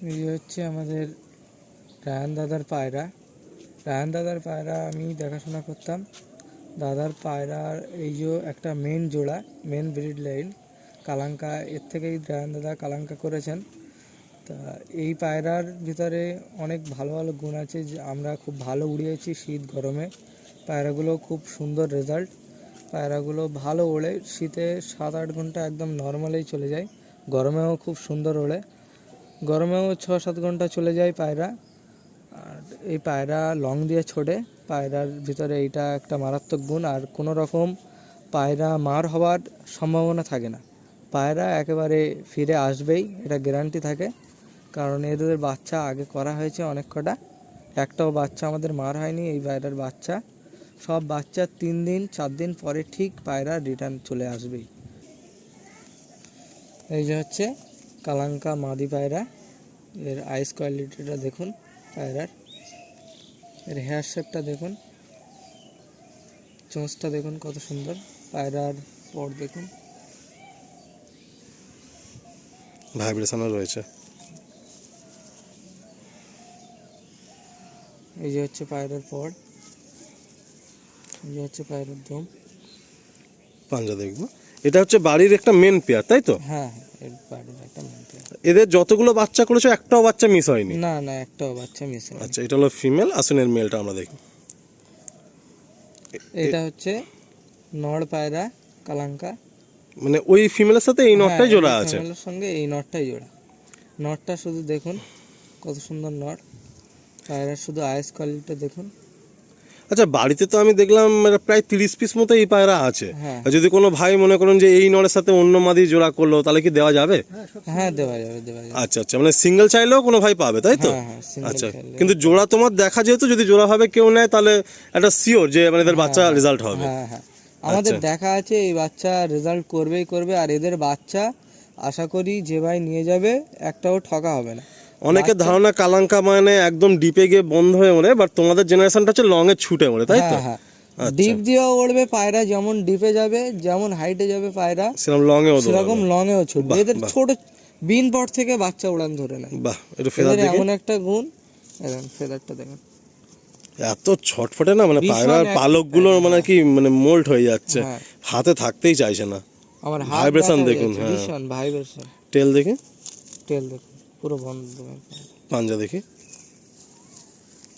এই হচ্ছে আমাদের রায়হান দাদার পায়রা। রায়হান দাদার পায়রা আমি দেখাশোনা করতাম। দাদার পায়রার এই যে একটা মেন জোড়া, মেন ব্রিড লাইন কালাঙ্কা, এর থেকেই রায়হান দাদা কালাঙ্কা করেছেন। তা এই পায়রার ভিতরে অনেক ভালো ভালো গুণ আছে, যে আমরা খুব ভালো উড়িয়েছি শীত গরমে। পায়রাগুলো খুব সুন্দর রেজাল্ট, পায়রাগুলো ভালো ওড়ে, শীতে 7-8 ঘন্টা একদম নর্মালেই চলে যায়, গরমেও খুব সুন্দর ওড়ে, গরমেও 6-7 ঘন্টা চলে যায় পায়রা। আর এই পায়রা লং দিয়ে ছোটে, পায়রার ভিতরে এইটা একটা মারাত্মক গুণ। আর কোনো রকম পায়রা মার হওয়ার সম্ভাবনা থাকে না, পায়রা একেবারে ফিরে আসবেই, এটা গ্যারান্টি থাকে। কারণ এদের বাচ্চা আগে করা হয়েছে অনেক কটা, একটাও বাচ্চা আমাদের মার হয়নি। এই পায়রার বাচ্চা সব বাচ্চা 3 দিন 4 দিন পরে ঠিক পায়রা রিটার্ন চলে আসবেই। এই যে হচ্ছে কালাঙ্কা মাদি পায়রা, এর আইস কোয়ালিটিটা দেখুন, পায়রার এর হেয়ার শেপটা দেখুন, চোঁচটা দেখুন কত সুন্দর, পায়রার পর দেখুন, ভাইব্রেশনও রয়েছে। এই যে হচ্ছে পায়রার পর, এই যে হচ্ছে পায়রার দম। পাঞ্জা দেখবো, এটা হচ্ছে বাড়ির একটা মেন পেয়ার, তাই তো? হ্যাঁ, এর পায়রার একটা মেন পেয়ার। এদের যতগুলো বাচ্চা করেছো একটাও বাচ্চা মিস হয়নি? না না, একটাও বাচ্চা মিস হয়নি। আচ্ছা, এটা হলো ফিমেল। আসুন এর মেলটা আমরা দেখি। এটা হচ্ছে নড় পায়রা কালাঙ্কা, মানে ওই ফিমেলের সাথে এই নটটাই জোড়া আছে? ফিমেলের সঙ্গে এই নটটাই জোড়া। নটটা শুধু দেখুন কত সুন্দর নট, পায়রার শুধু আইস কোয়ালিটিটা দেখুন। আচ্ছা, বাড়িতে তো আমি দেখলাম প্রায় 30 পিস মতো এই পায়রা আছে। হ্যাঁ, আর যদি কোনো ভাই মনে করেন যে এই নড়ের সাথে অন্য মাদি জোড়া করলো, তাহলে কি দেওয়া যাবে? হ্যাঁ দেওয়া যাবে, দেওয়া যাবে। আচ্ছা আচ্ছা, মানে সিঙ্গেল চাইলেও কোনো ভাই পাবে, তাই তো? হ্যাঁ হ্যাঁ, সিঙ্গেল আচ্ছা, চাইলে। কিন্তু জোড়া তোমার দেখা, যেহেতু যদি জোড়া ভাবে কেউ নেয় তাহলে একটা শিওর যে মানে এদের বাচ্চা রেজাল্ট হবে। হ্যাঁ হ্যাঁ, আমাদের দেখা আছে এই বাচ্চা রেজাল্ট করবেই করবে। আর এদের বাচ্চা আশা করি যে ভাই নিয়ে যাবে একটাও ঠকা হবে না। অনেকের ধারণা কালাঙ্কা মানে একদম ডিপে গিয়ে বন্ধ হয়ে ওড়ে, বাট তোমাদের জেনারেশনটা হচ্ছে লং এ ছুটে ওড়ে, তাই তো? হ্যাঁ, ডিপ দিয়েও উড়বে পায়রা, যেমন ডিপে যাবে, যেমন হাইটে যাবে পায়রা, সেরকম লং এও সেরকম লং এও ছুটবে। এদের ছোট বিন পট থেকে বাচ্চা উড়ান ধরে নেয়। বাহ, একটু ফেদার দেখে। এমন একটা গুণ, দেখেন ফেদারটা দেখেন, এত ছটফটে না, মানে পায়রার পালকগুলো মানে কি মানে মোল্ড হয়ে যাচ্ছে, হাতে থাকতেই চাইছে না। আমার ভাইব্রেশন দেখুন, হ্যাঁ ভীষণ ভাইব্রেশন। টেল দেখি, টেল দেখুন পুরো বন্ধ। পাঞ্জা দেখি।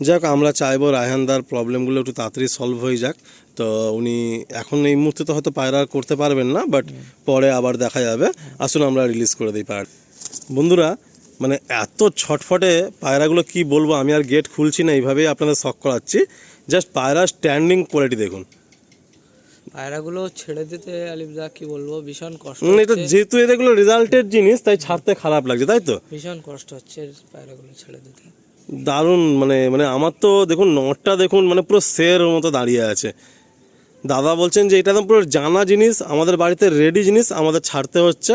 যাক, আমরা চাইবো রায়হানদার প্রবলেমগুলো একটু তাড়াতাড়ি সলভ হয়ে যাক। তো উনি এখন এই মুহূর্তে তো হয়তো পায়রা করতে পারবেন না, বাট পরে আবার দেখা যাবে। আসুন আমরা রিলিজ করে দিই পায়রা। বন্ধুরা, মানে এত ছটফটে পায়রাগুলো কি বলবো, আমি আর গেট খুলছি না, এইভাবেই আপনাদের শক করাচ্ছি। জাস্ট পায়রা স্ট্যান্ডিং কোয়ালিটি দেখুন। পায়রাগুলো ছেড়ে দিতে আলিফদা কি বলবো, ভীষণ কষ্ট এটা যেহেতু এগুলো রেজাল্টের জিনিস, তাই ছাড়তে খারাপ লাগছে, তাই তো? ভীষণ কষ্ট হচ্ছে পায়রাগুলো ছেড়ে দিতে। দারুণ, মানে মানে আমার তো দেখুন নটটা দেখুন, মানে পুরো শের মতো দাঁড়িয়ে আছে। দাদা বলছেন যে এটা একদম পুরো জানা জিনিস, আমাদের বাড়িতে রেডি জিনিস, আমাদের ছাড়তে হচ্ছে।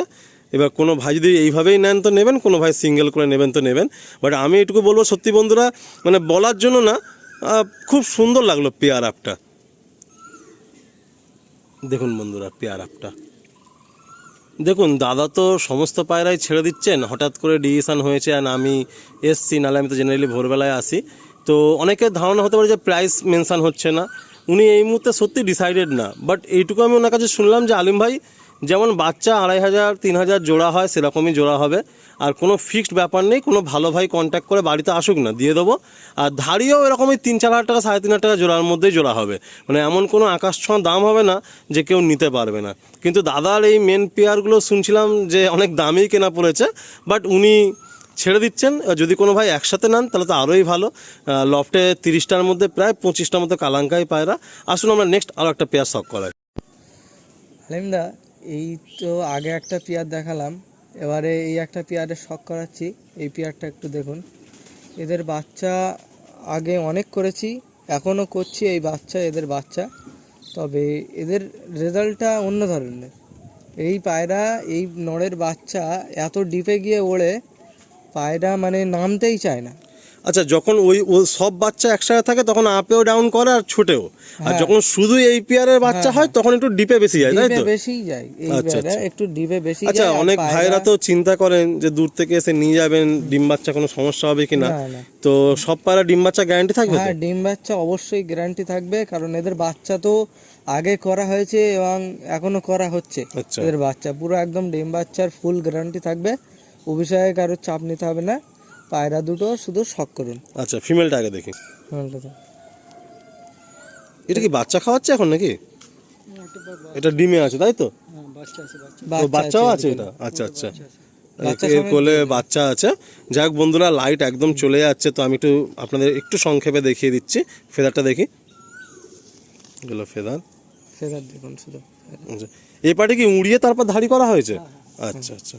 এবার কোনো ভাই যদি এইভাবেই নেন তো নেবেন, কোনো ভাই সিঙ্গেল করে নেবেন তো নেবেন। বাট আমি এটুকু বলবো, সত্যি বন্ধুরা, মানে বলার জন্য না, খুব সুন্দর লাগলো পেয়ার আপটা। দেখুন বন্ধুরা, পেয়ার আপটা দেখুন। দাদা তো সমস্ত পায়রাই ছেড়ে দিচ্ছেন, হঠাৎ করে ডিসিশন হয়েছে, আর আমি এসছি, নাহলে আমি তো জেনারেলি ভোরবেলায় আসি। তো অনেকের ধারণা হতে পারে যে প্রাইস মেনশান হচ্ছে না, উনি এই মুহূর্তে সত্যি ডিসাইডেড না। বাট এইটুকু আমি ওনার কাছে শুনলাম যে আলিম ভাই, যেমন বাচ্চা 2500-3000 জোড়া হয় সেরকমই জোড়া হবে, আর কোনো ফিক্সড ব্যাপার নেই। কোনো ভালো ভাই কন্ট্যাক্ট করে বাড়িতে আসুক না, দিয়ে দেবো। আর ধাড়িও এরকমই 3-4 হাজার টাকা, 3.5 টাকা জোড়ার মধ্যেই জোড়া হবে, মানে এমন কোনো আকাশ ছোঁয়া দাম হবে না যে কেউ নিতে পারবে না। কিন্তু দাদার এই মেন পেয়ারগুলো শুনছিলাম যে অনেক দামি কেনা পড়েছে, বাট উনি ছেড়ে দিচ্ছেন। যদি কোনো ভাই একসাথে নেন তাহলে তো আরোই ভালো। লফটে 30টার মধ্যে প্রায় 25টার মতো কালাঙ্কাই পায়রা। আসুন আমরা নেক্সট আরও একটা পেয়ার শখ করাই। আলিমদা, এই তো আগে একটা পেয়ার দেখালাম, এবারে এই একটা পেয়ারের শখ করাচ্ছি। এই পেয়ারটা একটু দেখুন, এদের বাচ্চা আগে অনেক করেছি, এখনও করছি এই বাচ্চা, এদের বাচ্চা। তবে এদের রেজাল্টটা অন্য ধরনের। এই পায়রা, এই নড়ের বাচ্চা এত ডিপে গিয়ে ওড়ে, পায়রা মানে নামতেই চায় না। আচ্ছা, যখন ও সব বাচ্চা একসাথে থাকে তখন আপেও ডাউন করে আর ছোটেও, আর যখন শুধু এই পেয়ারের বাচ্চা হয় তখন একটু ডিপে বেশি যায়, তাই তো? ডিপে বেশি যায় এই পেয়ারা, একটু ডিপে বেশি যায়। আচ্ছা, আর অনেক পায়রা- ভাইরা তো চিন্তা করেন যে দূর থেকে এসে নিয়ে যাবেন, ডিম বাচ্চা কোনো সমস্যা হবে কিনা, না, না। তো সব পায়রা ডিম বাচ্চা গ্যারান্টি থাকবে তো? হ্যাঁ, ডিম বাচ্চা অবশ্যই গ্যারান্টি থাকবে, কারণ এদের বাচ্চা তো আগে করা হয়েছে এবং এখনো করা হচ্ছে। আচ্ছা। এদের বাচ্চা পুরো একদম ডিম বাচ্চার ফুল গ্যারান্টি থাকবে, ও বিষয়ে কারোর চাপ নিতে হবে না। পায়রা দুটো শুধু শখ করুন। আচ্ছা, ফিমেলটা আগে দেখি। এটা কি বাচ্চা খাওয়াচ্ছে এখন নাকি? এটা ডিমে আছে, তাই তো? ও, বাচ্চাও আছে এটা? আচ্ছা আচ্ছা, এর কোলে বাচ্চা আছে। যাই হোক বন্ধুরা, লাইট একদম চলে যাচ্ছে, তো আমি একটু আপনাদের একটু সংক্ষেপে দেখিয়ে দিচ্ছি। ফেদারটা দেখি, এগুলো ফেদার। ফেদার দেখুন শুধু। আচ্ছা, এই পাটে কি উড়িয়ে তারপর ধাড়ি করা হয়েছে? আচ্ছা আচ্ছা।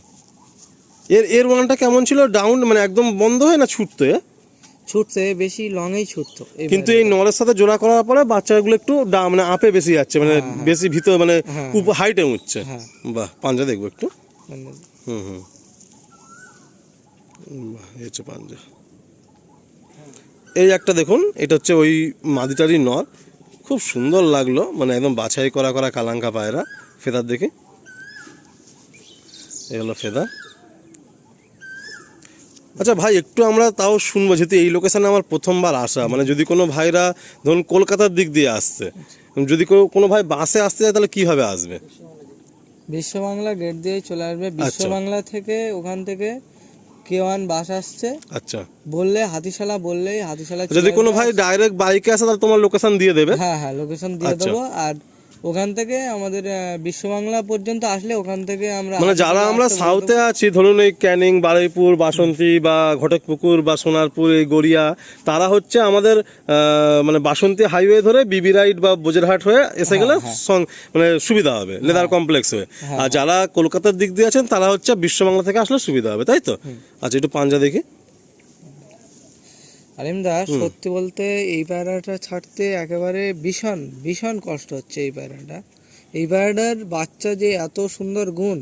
এর ওয়ানটা কেমন ছিল? ডাউন মানে একদম বন্ধ হয় না ছুটতো? ছুটছে বেশি, লংয়েই ছুটতো। কিন্তু এই নরের সাথে জোড়া করার পরে বাচ্চাগুলো একটু মানে আপে বেশি যাচ্ছে, মানে বেশি ভিতর মানে হাইটে উঠছে। বাহ, পাঞ্জা দেখবো একটু। হুম হুম, বাহ, এই হচ্ছে পাঞ্জা। এই একটা দেখুন, এটা হচ্ছে ওই মাদিটারই নর, খুব সুন্দর লাগলো, মানে একদম বাছাই করা করা কালাঙ্কা পায়রা। ফেদার দেখি, এগুলো ফেদার। আচ্ছা ভাই, একটু আমরা তাও শুনবো, যেহেতু এই লোকেশনে আমার প্রথমবার আসা, মানে যদি কোনো ভাইরা ধরুন কলকাতার দিক দিয়ে আসছে, যদি কোনো ভাই বাসে আসতে চায় তাহলে কিভাবে আসবে? বিশ্ব বাংলা গেট দিয়ে চলে আসবে। বিশ্ব বাংলা থেকে ওখান থেকে K1 বাস আসছে। আচ্ছা, বললে হাতিশালা, বললেই হাতিশালা। যদি কোনো ভাই ডাইরেক্ট বাইকে আসে তাহলে তোমার লোকেশন দিয়ে দেবে? হ্যাঁ হ্যাঁ, লোকেশন দিয়ে দেবো। আর ওখান থেকে আমাদের বিশ্ব বাংলা পর্যন্ত আসলে ওখান থেকে আমরা, মানে যারা আমরা সাউথে আছি, ধরুন এই ক্যানিং, বারুইপুর, বাসন্তী বা ঘটকপুকুর বা সোনারপুর, এই গড়িয়া, তারা হচ্ছে আমাদের মানে বাসন্তী হাইওয়ে ধরে বিবি রাইড বা বোজেরহাট হয়ে এসে গেলে মানে সুবিধা হবে, লেদার কমপ্লেক্স হয়ে। আর যারা কলকাতার দিক দিয়ে আছেন তারা হচ্ছে বিশ্ব বাংলা থেকে আসলে সুবিধা হবে, তাই তো? আচ্ছা, একটু পাঞ্জা দেখি। আলিমদা, সত্যি বলতে এই পায়রাটা ছাড়তে একেবারে ভীষণ ভীষণ কষ্ট হচ্ছে। এই পায়রাটা, এই পায়রাটার বাচ্চা যে এত সুন্দর গুণ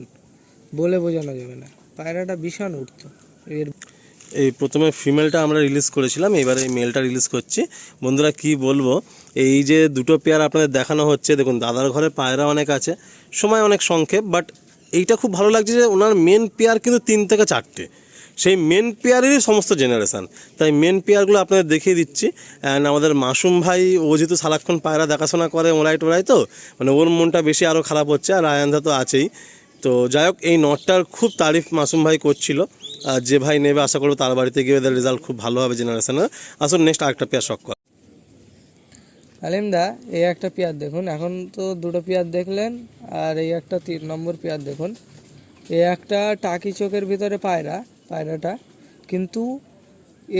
বলে বোঝানো যাবে না। পায়রাটা ভীষণ উঠতো। এর এই প্রথমে ফিমেলটা আমরা রিলিজ করেছিলাম, এবারে এই মেলটা রিলিজ করছি। বন্ধুরা কি বলবো, এই যে দুটো পেয়ার আপনাদের দেখানো হচ্ছে, দেখুন দাদার ঘরে পায়রা অনেক আছে, সময় অনেক সংক্ষেপ, বাট এইটা খুব ভালো লাগছে যে ওনার মেন পেয়ার কিন্তু 3 থেকে 4টে, সেই মেন পেয়ারেরই সমস্ত জেনারেশান। তাই মেন পেয়ারগুলো আপনাদের দেখিয়ে দিচ্ছি। অ্যান্ড আমাদের মাসুম ভাই, ও যেহেতু সারাক্ষণ পায়রা দেখাশোনা করে ওরাই টোরাই, তো মানে ওর মনটা বেশি আরও খারাপ হচ্ছে, আর আয়ানদা তো আছেই। তো যাই হোক, এই নটটার খুব তারিফ মাসুম ভাই করছিল, আর যে ভাই নেবে আশা করবো তার বাড়িতে গিয়ে এদের রেজাল্ট খুব ভালো হবে জেনারেশনের। আসুন নেক্সট আরেকটা পেয়ার শখ কর। আলিমদা, এই একটা পেয়ার দেখুন। এখন তো দুটো পেয়ার দেখলেন, আর এই একটা 3 নম্বর পেয়ার দেখুন। এই একটা টাকি চোখের ভিতরে পায়রাটা কিন্তু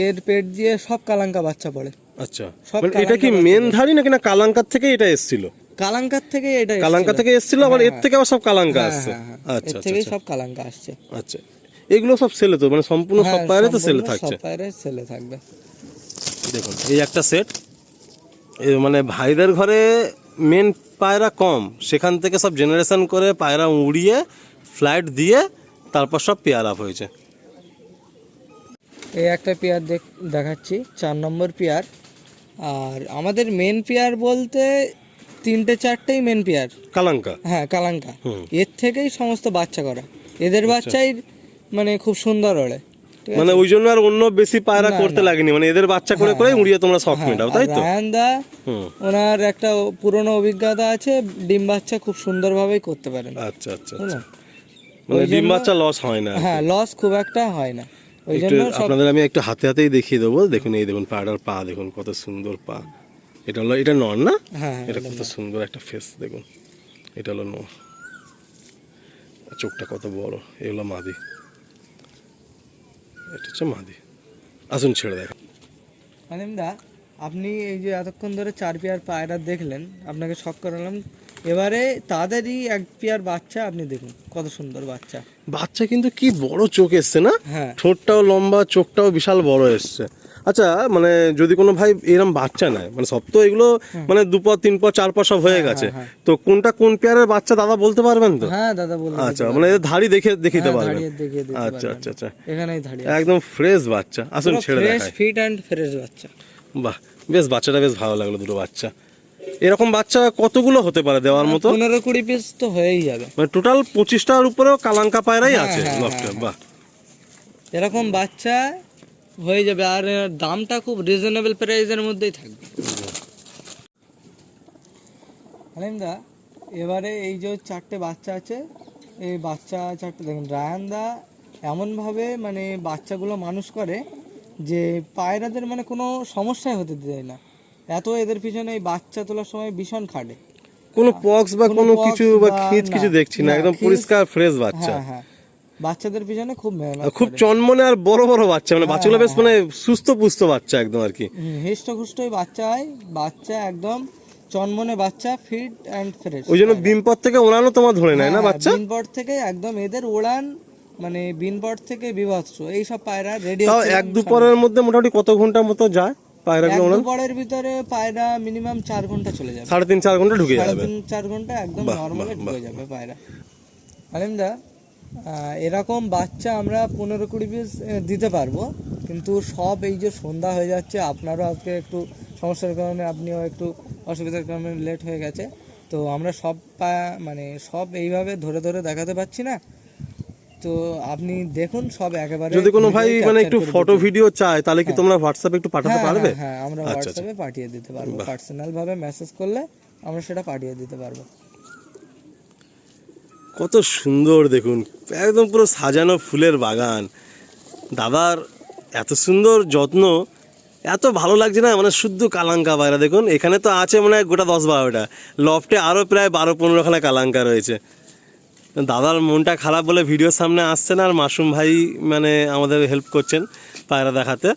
এর পেট দিয়ে সব কালাঙ্কা বাচ্চা পড়ে। আচ্ছা, এটা কি মেন ধাড়ি নাকি না কালাঙ্কার থেকে এটা এসেছিল? কালাঙ্কার থেকে এটা কালাঙ্কা থেকে এসেছিল, আবার এর থেকে আবার সব কালাঙ্কা আসছে। আচ্ছা থেকে সব কালাঙ্কা আসছে। আচ্ছা, এগুলো সব সেলে তো, মানে সম্পূর্ণ সব পায়রা তো সেলে থাকছে? সব পায়রা সেলে থাকবে। দেখুন এই একটা সেট, মানে ভাইদের ঘরে মেন পায়রা কম, সেখান থেকে সব জেনারেশন করে পায়রা উড়িয়ে ফ্লাইট দিয়ে তারপর সব পেয়ার আপ হয়েছে। এই একটা পেয়ার দেখাচ্ছি, 4 নম্বর পেয়ার। আর আমাদের মেন পেয়ার বলতে 3-4টেই মেন পেয়ার কালাঙ্কা। হ্যাঁ, কালাঙ্কা। এর থেকেই সমস্ত বাচ্চা করা। এদের বাচ্চাই মানে খুব সুন্দর ওড়ে, মানে ওই জন্য আর অন্য বেশি পায়রা করতে লাগেনি, মানে এদের বাচ্চা করে করে উড়িয়ে তোমরা শখ মেটাও, তাই তো? রায়ানদা, ওনার একটা পুরনো অভিজ্ঞতা আছে, ডিম বাচ্চা খুব সুন্দরভাবেই করতে পারেন। আচ্ছা আচ্ছা, মানে ডিম বাচ্চা লস হয় না? হ্যাঁ, লস খুব একটা হয় না। ওই জন্য আপনাদের আমি একটু হাতে হাতেই দেখিয়ে দেবো। দেখুন এই দেখুন পায়রার পা, দেখুন কত সুন্দর পা। এটা হলো, এটা নর না? হ্যাঁ, এটা কত সুন্দর একটা ফেস, দেখুন এটা হলো নর, চোখটা কত বড়। এগুলো মাদি, এটা হচ্ছে মাদি। আসুন ছেড়ে দেখ। আলিমদা, আপনি এই যে এতক্ষণ ধরে 4 পেয়ার পায়রা দেখলেন, আপনাকে শখ করালাম। এবারে তাদেরই 1 পেয়ার বাচ্চা আপনি দেখুন, কত সুন্দর বাচ্চা। বাচ্চা কিন্তু কি বড় চোখ এসছে না? হ্যাঁ, ঠোঁটটাও লম্বা, চোখটাও বিশাল বড় এসছে। আচ্ছা মানে যদি কোনো ভাই এরকম বাচ্চা নেয়, মানে সব তো এগুলো মানে 2 পর 3 পর 4 পর সব হয়ে গেছে, তো কোনটা কোন পেয়ারের বাচ্চা দাদা বলতে পারবেন তো? হ্যাঁ দাদা বলবো। আচ্ছা মানে এদের ধাড়ি দেখে দিতে পারবেন? দাঁড়িয়ে দেখিয়ে দিতে আচ্ছা পারবেন। আচ্ছা আচ্ছা, এখানেই দাঁড়িয়ে একদম ফ্রেশ বাচ্চা, আসুন ছেড়ে ফ্রেশ দেখাই। ফিট অ্যান্ড ফ্রেশ বাচ্চা। বাহ, বেশ বাচ্চাটা বেশ ভালো লাগলো, দুটো বাচ্চা। এরকম বাচ্চা কতগুলো হতে পারে দেওয়ার মতো? 15-20 পিস তো হয়েই যাবে। মানে টোটাল 25টার উপরেও কালাঙ্কা পায়রাই আছে লফটে। বাহ, এরকম বাচ্চা হয়ে যাবে, আর দামটা খুব রিজনেবল প্রাইসের মধ্যেই থাকবে। হালিমদা এবারে এই যে 4টে বাচ্চা আছে, এই বাচ্চা 4টে দেখুন, রায়ানদা এমনভাবে মানে বাচ্চাগুলো মানুষ করে যে পায়রাদের মানে কোনো সমস্যাই হতে দেয় না। এত এদের পিছনে এই বাচ্চা তোলার সময় ভীষণ খাটে। কোনো পক্স বা কোনো pox কিছু বা বা খিচ কিছু না, দেখছি না, একদম খিচ- পরিষ্কার ফ্রেশ বাচ্চা। হ্যাঁ হ্যাঁ, বাচ্চাদের পিছনে খুব মেহনত খুব চনমনে আর বড় বড় বাচ্চা, মানে বাচ্চাগুলো বেশ মানে সুস্থ পুস্থ বাচ্চা একদম আর কি। হৃষ্টপুষ্টই বাচ্চা হয়, বাচ্চা একদম চনমনে বাচ্চা, ফিট অ্যান্ড ফ্রেশ। ওই জন্য বিনপথ থেকে ওড়ানো তোমার ধরে নেয় না বাচ্চা? বিনপট থেকে একদম এদের উড়ান মানে বিনপট থেকে বিভৎস এইসব পায়রা রেডি। তাও 1-2 পরের মধ্যে মোটামুটি কত ঘন্টার মতো যায় পায়রাগুলো ওড়ান? পরের ভিতরে পায়রা মিনিমাম 4 ঘন্টা চলে যাবে। 3.5-4 ঘন্টা ঢুকে যাবে। 3.5-4 ঘন্টা একদম নর্মালি ঢুকে যাবে পায়রা। আলিমদা এরকম বাচ্চা আমরা 15-20 পিস দিতে পারবো, কিন্তু সব এই যে সন্ধ্যা হয়ে যাচ্ছে, আপনারও আজকে একটু সমস্যার কারণে, আপনিও একটু অসুবিধার কারণে লেট হয়ে গেছে, তো আমরা সব মানে সব এইভাবে ধরে ধরে দেখাতে পারছি না। তো আপনি দেখুন সব একেবারে। যদি কোনো ভাই video মানে capture একটু করে ফটো দিতে- ভিডিও চায় তাহলে কি তোমরা হোয়াটসঅ্যাপে একটু পাঠাতে হ্যাঁ, পারবে? হ্যাঁ আমরা হোয়াটসঅ্যাপে পাঠিয়ে দিতে পারবো, পার্সোনাল ভাবে মেসেজ করলে আমরা সেটা পাঠিয়ে দিতে পারবো। কত সুন্দর দেখুন, একদম পুরো সাজানো ফুলের বাগান। দাদার এত সুন্দর যত্ন, এত ভালো লাগছে না, মানে শুদ্ধ কালাঙ্কা পায়রা। দেখুন এখানে তো আছে মানে গোটা 10-12টা, লফটে আরও প্রায় 12-15খানা কালাঙ্কা রয়েছে। দাদার মনটা খারাপ বলে ভিডিওর সামনে আসছে না, আর মাসুম ভাই মানে আমাদের হেল্প করছেন পায়রা দেখাতে।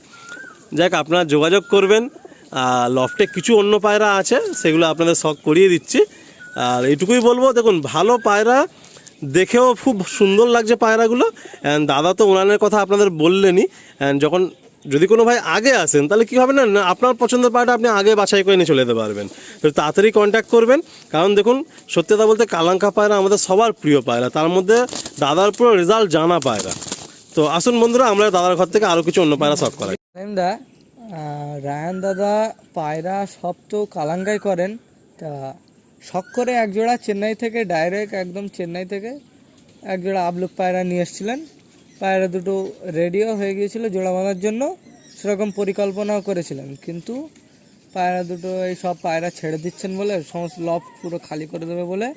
যাক, আপনারা যোগাযোগ করবেন। আর লফটে কিছু অন্য পায়রা আছে, সেগুলো আপনাদের শখ করিয়ে দিচ্ছি। আর এইটুকুই বলবো, দেখুন ভালো পায়রা, দেখেও খুব সুন্দর লাগছে পায়রাগুলো। অ্যান্ড দাদা তো উড়ানের কথা আপনাদের বললেনই। অ্যান্ড যখন যদি কোনো ভাই আগে আসেন তাহলে কী হবে না, আপনার পছন্দের পায়রাটা আপনি আগে বাছাই করে নিয়ে চলে যেতে পারবেন। তো তাড়াতাড়ি কন্ট্যাক্ট করবেন, কারণ দেখুন সত্যি কথা বলতে কালাঙ্কা পায়রা আমাদের সবার প্রিয় পায়রা, তার মধ্যে দাদার পুরো রেজাল্ট জানা পায়রা। তো আসুন বন্ধুরা, আমরা দাদার ঘর থেকে আরও কিছু অন্য পায়রা শখ করাই। দা রায়ান দাদা পায়রা সব তো কালাঙ্গাই করেন, তা শখ করে একজোড়া চেন্নাই থেকে ডাইরেক্ট একদম চেন্নাই থেকে একজোড়া আবলুক পায়রা নিয়ে এসেছিলেন। পায়রা দুটো রেডিও হয়ে গিয়েছিল জোড়া বাঁধার জন্য, সেরকম পরিকল্পনাও করেছিলেন, কিন্তু পায়রা দুটো এই সব পায়রা ছেড়ে দিচ্ছেন বলে, সমস্ত লফট পুরো খালি করে দেবে বলে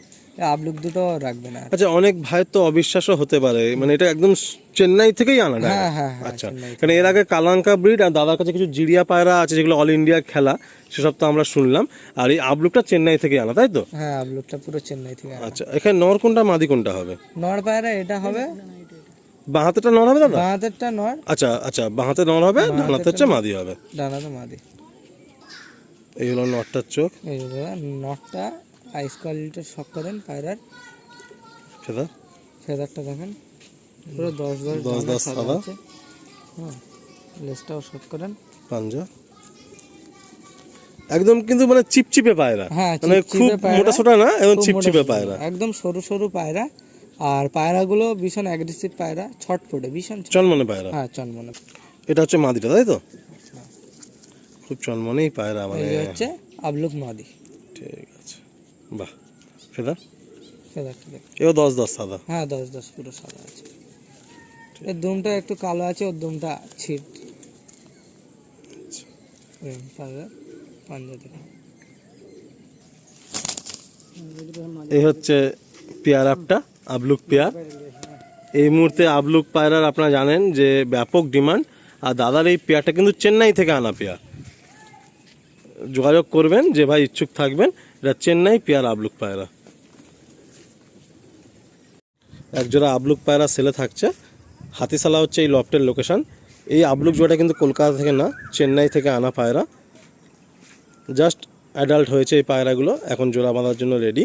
এই আবলুক দুটো রাখবে না। আচ্ছা, অনেক ভাই তো অবিশ্বাসও হতে পারে, মানে এটা একদম চেন্নাই থেকেই আনা যায়? হ্যাঁ হ্যাঁ হ্যাঁ, আচ্ছা, কারণ এর আগে কালাঙ্কা ব্রিড আর দাদার কাছে কিছু জিরিয়া পায়রা আছে যেগুলো অল ইন্ডিয়া খেলা, সেসব তো আমরা শুনলাম। আর এই আবলুকটা চেন্নাই থেকে আনা, তাই তো? হ্যাঁ আবলুকটা পুরো চেন্নাই থেকে আনা। আচ্ছা, এখানে নর কোনটা মাদি কোনটা হবে? নর পায়রা এটা হবে, বাঁ হাতেরটা নর হবে দাদা? বাঁ হাতেরটা নর, আচ্ছা আচ্ছা, বাঁ হাতে নর হবে, ডান হাতেরটা মাদি হবে। ডানাতে মাদি। এই হলো নরটার চোখ। এই যে দাদা নটটা আইস কোয়ালিটির শখ করেন পায়রার, ফেদা ফেদারটা দেখেন পুরো 10-10 10 সাদা। হ্যাঁ, লেজটাও শখ করেন, পাঞ্জা একদম কিন্তু মানে চিপচিপে পায়রা, হ্যাঁ মানে খুব চিপচিপে পায়রা, মোটা সোটা না, এবং খুব চিপচিপে মোটা পায়রা, সোটা, একদম সরু সরু পায়রা। আর পায়রাগুলো ভীষণ অ্যাগ্রেসিভ পায়রা, ছটফটে ভীষণ চনমনে পায়রা। হ্যাঁ চনমনে। এটা হচ্ছে মাদিটা, তাই তো? খুব চনমনেই পায়রা, মানে এই হচ্ছে আবলুক মাদি। ঠিক আছে, বাহ। ফেদা ফেদারটা দেখ, এও 10 সাদা। হ্যাঁ 10 পুরো সাদা আছে। এর দুমটা একটু কালো আছে, ওর দুমটা ছিট। পায়রা পাঞ্জা দেখুন। এই হচ্ছে পেয়ার আপটা, আবলুক পেয়ার। এই মুহূর্তে আবলুক পায়রার আপনারা জানেন যে ব্যাপক ডিমান্ড, আর দাদার এই পেয়ারটা কিন্তু চেন্নাই থেকে আনা পেয়ার। যোগাযোগ করবেন যে ভাই ইচ্ছুক থাকবেন, এটা চেন্নাই পেয়ার আবলুক পায়রা। একজোড়া আবলুক পায়রা সেলে থাকছে, হাতিশালা হচ্ছে এই লফটের লোকেশন। এই আবলুক জোড়াটা কিন্তু কলকাতা থেকে না, চেন্নাই থেকে আনা পায়রা। জাস্ট অ্যাডাল্ট হয়েছে এই পায়রাগুলো, এখন জোড়া বাঁধার জন্য রেডি।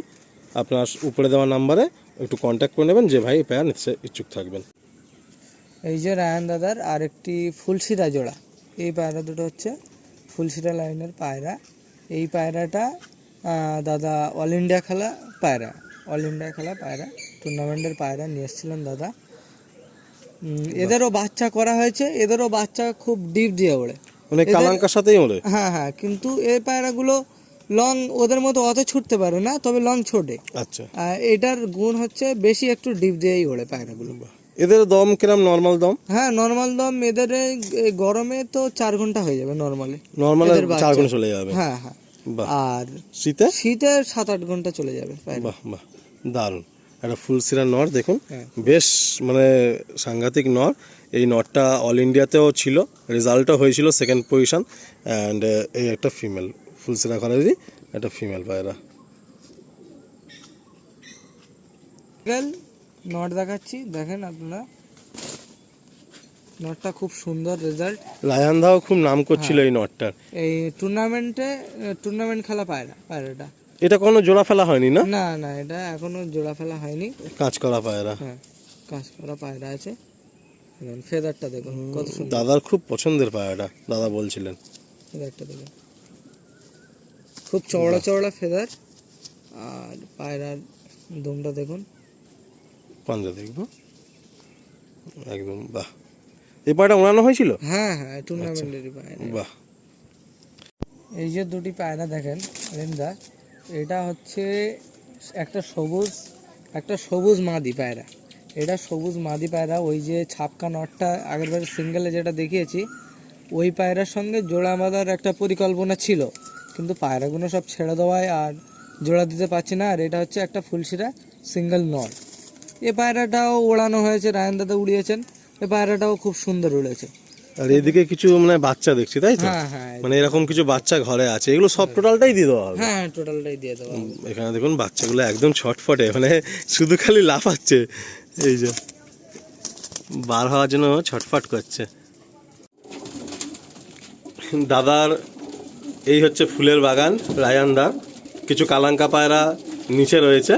আপনার উপরে দেওয়া নাম্বারে একটু কন্ট্যাক্ট করে নেবেন যে ভাই এই পায়রা নিতে ইচ্ছুক থাকবেন। এই যে রায়ান দাদার আরেকটি ফুলশিরা জোড়া, এই পায়রা দুটো হচ্ছে ফুলশিরা লাইনের পায়রা। এই পায়রাটা দাদা অল ইন্ডিয়া খেলা পায়রা, অল ইন্ডিয়া খেলা পায়রা, টুর্নামেন্টের পায়রা নিয়ে এসেছিলেন দাদা। এদেরও বাচ্চা করা হয়েছে, এদেরও বাচ্চা খুব ডিপ দিয়ে ওড়ে, মানে কালাঙ্কার সাথেই ওড়ে। হ্যাঁ হ্যাঁ, কিন্তু এই পায়রাগুলো লং ওদের মতো অত ছুটতে পারে না, তবে লং ছোটে। আচ্ছা, এটার গুণ হচ্ছে বেশি একটু ডিপ দিয়েই ওড়ে পায়রাগুলো। এদের দম কিরম? নর্মাল দম? হ্যাঁ নর্মাল দম এদের এই গরমে তো 4 ঘন্টা হয়ে যাবে নর্মালি, নর্মাল 4 ঘন্টা চলে যাবে। হ্যাঁ হ্যাঁ। আর শীতে? শীতে 7-8 ঘন্টা চলে যাবে। বাহ বাহ, দারুণ। একটা ফুলশিরা নর দেখুন, বেশ মানে সাংঘাতিক নর। এই নরটা অল ইন্ডিয়াতেও ছিল, রেজাল্টও হয়েছিল 2nd পজিশন। অ্যান্ড এই একটা ফিমেল ফুলশিরা ঘরেরই একটা ফিমেল পায়রা। নট দেখাচ্ছি, দেখেন আপনারা, নটটা খুব সুন্দর রেজাল্ট। রায়হান দাও খুব নাম করছিল এই নটটার। এই টুর্নামেন্ট খেলা পায়রাটা। এটা কোনো জোড়া ফেলা হয়নি না? না না, এটা এখনো জোড়া ফেলা হয়নি, কাজ করা পায়রা। হ্যাঁ কাজ করা পায়রা আছে। ফেদারটা দেখুন কত সুন্দর, দাদার খুব পছন্দের পায়রাটা, দাদা বলছিলেন। ফেদারটা দেখুন, খুব চওড়া চওড়া ফেদার। আর পায়রার দুমটা দেখুন, পাঞ্জা দেখবো একদম। বাহ, এই পায়রাটা ওড়ানো হয়েছিল? হ্যাঁ হ্যাঁ, টুর্নামেন্টেরই পায়রা। বাহ, এই যে দুটি পায়রা দেখেন রেন্দা, এটা হচ্ছে একটা সবুজ মাদি পায়রা। এটা সবুজ মাদি পায়রা। ওই যে ছাপকা নটটা আগেরবার সিঙ্গেলে যেটা দেখিয়েছি, ওই পায়রার সঙ্গে জোড়া বাঁধার একটা পরিকল্পনা ছিল, কিন্তু পায়রাগুলো সব ছেড়ে দেওয়ায় আর জোড়া দিতে পারছি না। আর এটা হচ্ছে একটা ফুলশিরা সিঙ্গেল নট। এ পায়রাটাও ওড়ানো হয়েছে, রায়হান দাদা উড়িয়েছেন। এ পায়রাটাও খুব সুন্দর উড়েছে। আর এদিকে কিছু মানে বাচ্চা দেখছি, তাই তো? হ্যাঁ হ্যাঁ, মানে এরকম কিছু বাচ্চা ঘরে আছে, এগুলো সব টোটালটাই দিয়ে দেওয়া হবে? হ্যাঁ টোটালটাই দিয়ে দেওয়া। এখানে দেখুন বাচ্চাগুলো একদম ছটফটে, মানে শুধু খালি লাফাচ্ছে, এই যে বার হওয়ার জন্য ছটফট করছে। দাদার এই হচ্ছে ফুলের বাগান, রায়হানদার। কিছু কালাঙ্কা পায়রা নিচে রয়েছে,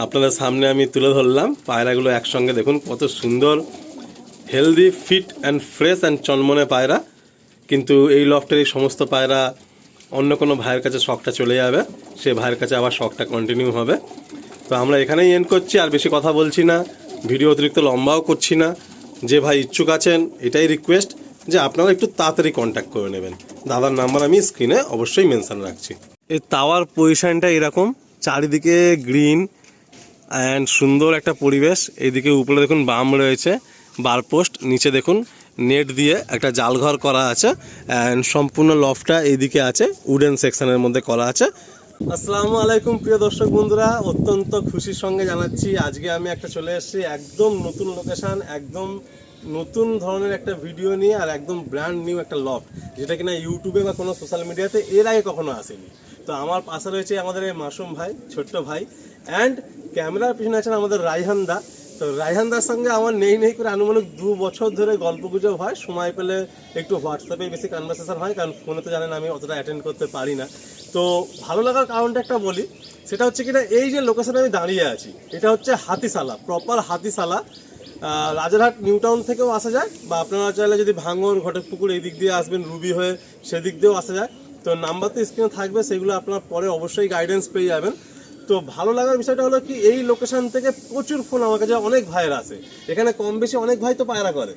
আপনাদের সামনে আমি তুলে ধরলাম। পায়রাগুলো একসঙ্গে দেখুন কত সুন্দর, healthy, fit and fresh and চনমনে পায়রা। কিন্তু এই লফটের এই সমস্ত পায়রা অন্য কোনো ভাইয়ের কাছে শখটা চলে যাবে, সে ভাইয়ের কাছে আবার শখটা কন্টিনিউ হবে। তো আমরা এখানেই এন্ড করছি, আর বেশি কথা বলছি না, ভিডিও অতিরিক্ত লম্বাও করছি না। যে ভাই ইচ্ছুক আছেন, এটাই রিকোয়েস্ট যে আপনারা একটু তাড়াতাড়ি কন্ট্যাক্ট করে নেবেন। দাদার নাম্বার আমি স্ক্রিনে অবশ্যই মেনশন রাখছি। এই টাওয়ার পজিশনটা এরকম, চারিদিকে গ্রিন অ্যান্ড সুন্দর একটা পরিবেশ। এইদিকে উপরে দেখুন বাম রয়েছে, বারপোস্ট, নিচে দেখুন নেট দিয়ে একটা জালঘর করা আছে। অ্যান্ড সম্পূর্ণ লফটা এইদিকে আছে, উডেন সেকশনের মধ্যে করা আছে। আসসালামু আলাইকুম প্রিয় দর্শক বন্ধুরা, অত্যন্ত খুশির সঙ্গে জানাচ্ছি আজকে আমি একটা চলে এসেছি একদম নতুন লোকেশান, একদম নতুন ধরনের একটা ভিডিও নিয়ে, আর একদম ব্র্যান্ড নিউ একটা লফট, যেটা কিনা ইউটিউবে বা কোনো সোশ্যাল মিডিয়াতে এর আগে কখনো আসেনি। তো আমার পাশে রয়েছে আমাদের এই মাসুম ভাই, ছোট্ট ভাই, অ্যান্ড ক্যামেরার পিছনে আছেন আমাদের রায়হান দা। তো রায়হান দার সঙ্গে আমার নেই করে আনুমানিক 2 বছর ধরে গল্প গুজব হয়, সময় পেলে একটু হোয়াটসঅ্যাপে বেশি কনভারসেশন হয়, কারণ ফোনে তো জানেন আমি অতটা অ্যাটেন্ড করতে পারি না। তো ভালো লাগার কারণটা একটা বলি, সেটা হচ্ছে কিনা এই যে লোকেশনে আমি দাঁড়িয়ে আছি, এটা হচ্ছে Hatishala, proper Hatishala. Rajarhat new town থেকেও আসা যায়, বা আপনারা চাইলে যদি ভাঙর, ঘটকপুকুর এই দিক দিয়ে আসবেন, রুবি হয়ে সেদিক দিয়েও আসা যায়। তো নাম্বার তো স্ক্রিনে থাকবে, সেগুলো আপনারা পরে অবশ্যই গাইডেন্স পেয়ে যাবেন। তো ভালো লাগার বিষয়টা হলো কি, এই লোকেশন থেকে প্রচুর ফোন আমার কাছে অনেক ভাইয়েরা আসে। এখানে কম বেশি অনেক ভাই তো পায়রা করে,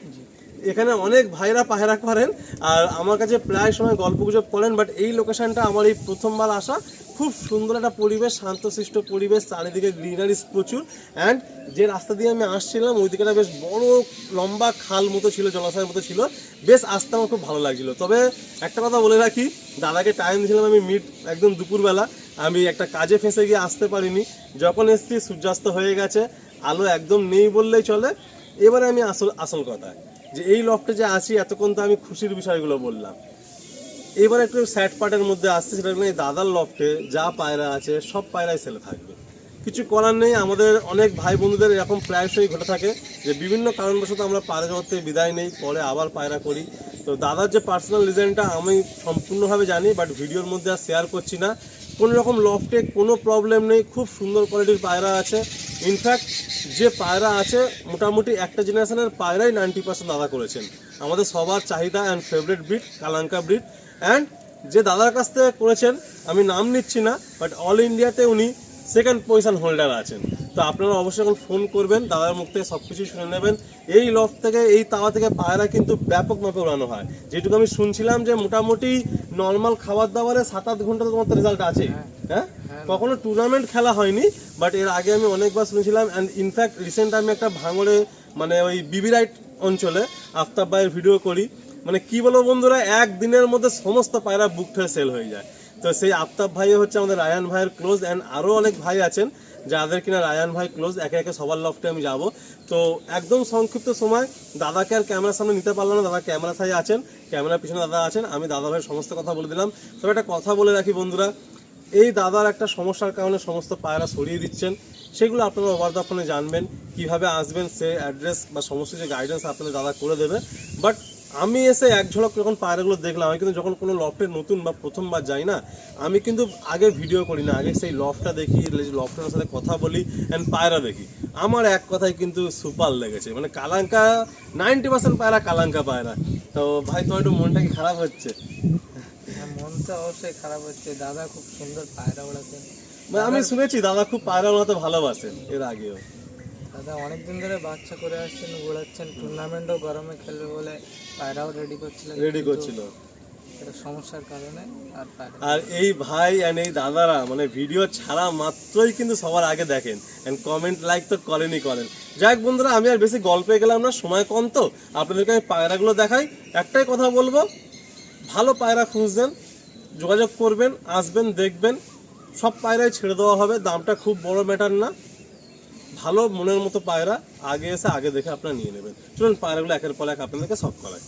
এখানে অনেক ভাইরা পায়রা করেন, আর আমার কাছে প্রায় সময় গল্পগুজব করেন। বাট এই লোকেশনটা আমার এই প্রথমবার আসা, খুব সুন্দর একটা পরিবেশ, শান্তশিষ্ট পরিবেশ, চারিদিকে গ্রিনারিস প্রচুর। অ্যান্ড যে রাস্তা দিয়ে আমি আসছিলাম ওই দিকটা বেশ বড় লম্বা খাল মতো ছিল, জলাশয়ের মতো ছিল, বেশ আসতে আমার খুব ভালো লাগছিল। তবে একটা কথা বলে রাখি, দাদাকে টাইম দিয়েছিলাম আমি একদম দুপুরবেলা, আমি একটা কাজে ফেঁসে গিয়ে আসতে পারিনি। যখন এসছি সূর্যাস্ত হয়ে গেছে, আলো একদম নেই বললেই চলে। এবারে আমি আসল কথা, যে এই লফটে যে আছি এতক্ষণ তো আমি খুশির বিষয়গুলো বললাম, এবার একটু স্যাড পার্টের মধ্যে আসছে, সেটা এই দাদার লফটে যা পায়রা আছে সব পায়রাই সেলে থাকবে, কিছু করার নেই। আমাদের অনেক ভাই বন্ধুদের এরকম প্রায়শই ঘটে থাকে যে বিভিন্ন কারণবশত আমরা পায়রা জগৎ থেকে বিদায় নেই, পরে আবার পায়রা করি। তো দাদার যে পার্সোনাল রিজনটা আমি সম্পূর্ণভাবে জানি, বাট ভিডিওর মধ্যে আর শেয়ার করছি না। কোনো রকম লফটে কোনো প্রবলেম নেই, খুব সুন্দর কোয়ালিটির পায়রা আছে। ইনফ্যাক্ট যে পায়রা আছে মোটামুটি একটা জেনারেশনের পায়রাই 90% দাদা করেছেন। আমাদের সবার চাহিদা অ্যান্ড ফেভারিট ব্রিড কালাঙ্কা ব্রিড। অ্যান্ড যে দাদার কাছ থেকে করেছেন আমি নাম নিচ্ছি না, বাট অল ইন্ডিয়াতে উনি সেকেন্ড পজিশন হোল্ডার আছেন। তো আপনারা অবশ্যই এখন ফোন করবেন, দাদার মুখ থেকে সব কিছু শুনে নেবেন। এই লফট থেকে এই তাওয়া থেকে পায়রা কিন্তু ব্যাপক মাপে উড়ানো হয়। যেটুকু আমি শুনছিলাম যে মোটামুটি নর্মাল খাবার দাবারে 7-8 ঘন্টা তোমার তো রেজাল্ট আছে। হ্যাঁ, কখনো টুর্নামেন্ট খেলা হয়নি, বাট এর আগে আমি অনেকবার শুনেছিলাম। অ্যান্ড ইনফ্যাক্ট রিসেন্ট আমি একটা ভাঙড়ে মানে ওই বিবি রাইট অঞ্চলে আফতাব ভাইয়ের ভিডিও করি, মানে কি বলবো বন্ধুরা, একদিনের মধ্যে সমস্ত পায়রা বুক হয়ে সেল হয়ে যায়। তো সেই আফতাব ভাই হচ্ছে আমাদের রায়ান ভাইয়ের ক্লোজ, অ্যান্ড আরও অনেক ভাই আছেন যাদের কিনা রায়ান ভাই ক্লোজ। একে একে সবার লফটে আমি যাব। তো একদম সংক্ষিপ্ত সময় দাদাকে আর ক্যামেরার সামনে নিতে পারলাম না, দাদা ক্যামেরা সাইডে আছেন, ক্যামেরার পিছনে দাদা আছেন, আমি দাদা ভাইয়ের সমস্ত কথা বলে দিলাম। তবে একটা কথা বলে রাখি বন্ধুরা, এই দাদার একটা সমস্যার কারণে সমস্ত পায়রা সরিয়ে দিচ্ছেন, সেগুলো আপনারা ওভার দ্য ফোনে জানবেন, কীভাবে আসবেন সে অ্যাড্রেস বা সমস্ত যে গাইডেন্স আপনাদের দাদা করে দেবে। বাট আমি এসে এক ঝলক যখন পায়রাগুলো দেখলাম, আমি কিন্তু যখন কোনো লফটে নতুন বা প্রথমবার যাই না, আমি কিন্তু আগে ভিডিও করি না, আগে সেই লফটটা দেখি, লফটের সাথে কথা বলি অ্যান্ড পায়রা দেখি। আমার এক কথায় কিন্তু সুপার লেগেছে, মানে কালাঙ্কা 90% পায়রা কালাঙ্কা পায়রা। তো ভাই তোমার একটু মনটা কি খারাপ হচ্ছে? মন তো অবশ্যই খারাপ হচ্ছে, দাদা খুব সুন্দর পায়রা ওড়াতেন। আমি শুনেছি দাদা খুব পায়রা ওড়াতে ভালোবাসেন এর আগেও। দাদা অনেকদিন ধরে বাচ্চা করে আসছেন, উড়াচ্ছেন, টুর্নামেন্টও গরমে খেলবে বলে পায়রাও রেডি করছিল, এটা সমস্যার কারণে আর পায়রা। আর এই ভাই অ্যান্ড এই দাদারা মানে ভিডিও ছাড়া মাত্রই কিন্তু সবার আগে দেখেন অ্যান্ড কমেন্ট লাইক তো করেন। যাই হোক বন্ধুরা, আমি আর বেশি গল্পে গেলাম না, সময় কম, তো আপনাদেরকে আমি পায়রাগুলো দেখাই। একটাই কথা বলবো, ভালো পায়রা খুঁজছেন যোগাযোগ করবেন, আসবেন, দেখবেন, সব পায়রাই ছেড়ে দেওয়া হবে, দামটা খুব বড় ম্যাটার না। ভালো মনের মতো পায়রা আগে এসে আগে দেখে আপনারা নিয়ে নেবেন। চলুন পায়রাগুলো একের পর এক আপনাদেরকে সব করায়।